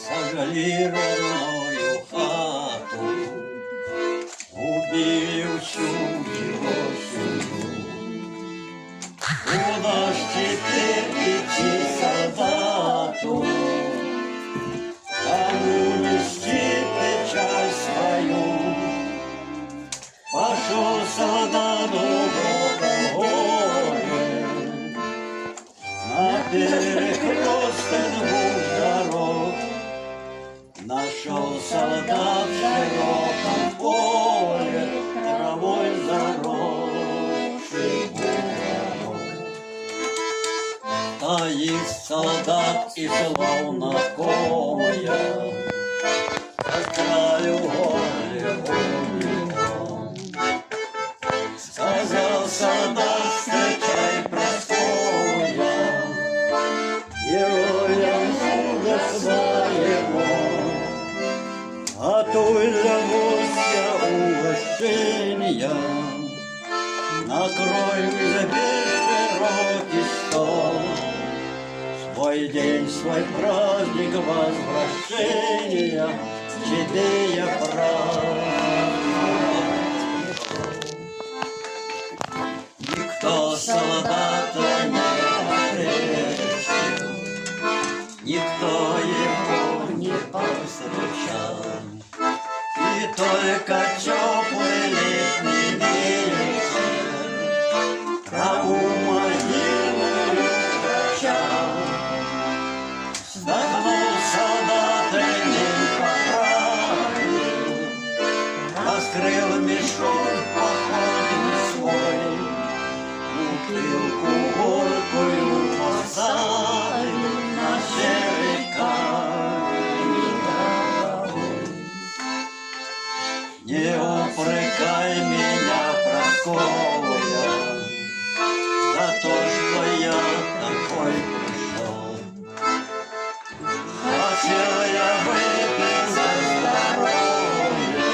Сожгли родную хату, убили всю его семью. Куда ж теперь идти солдату, кому нести печаль свою? Пошел солдат в горе на перекресток двух дорог. Нашел солдат в широком поле травой заросший город. Стоит солдат и словно комая по краю горя он. Сказал солдат, встречай простое, героям служа своего. Готовь для гостя угощения, накрой забей широкий стол. Свой день, свой праздник возвращения тебе я праздную. Никто солдата не встретил, никто его не повстречал. И только теплый летний вечер траву могильную качал. Вздохнул солдат и не поправил, раскрыл мешок походный свой, бутылку горькую поставил на щелика. Не упрекай меня, Прасковья, за то, что я такой пришел. Хотел я выпить за здоровье,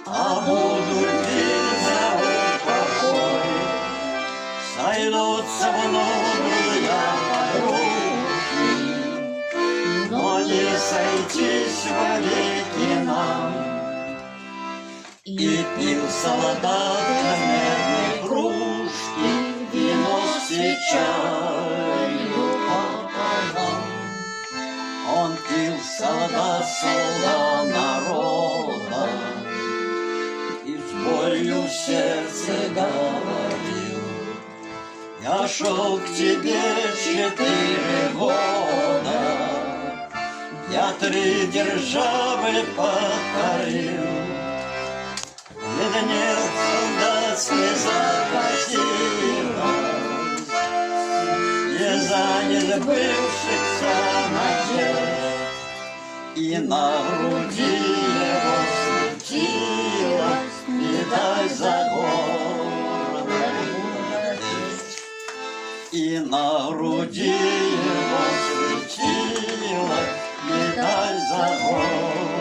а буду пить за упокой. Сойдутся вновь друзья подружки, но не сойтись вовеки нам. И пил солдат медной кружки вино с свечою пополам. Он пил солдат солда народа и с болью в сердце говорил: я шел к тебе 4 года, я 3 державы покорил. Нет, солдат, слеза катилась, слеза несбывшихся надежд, и на груди его светилась медаль за гордость. И на груди его светилась медаль за гордость.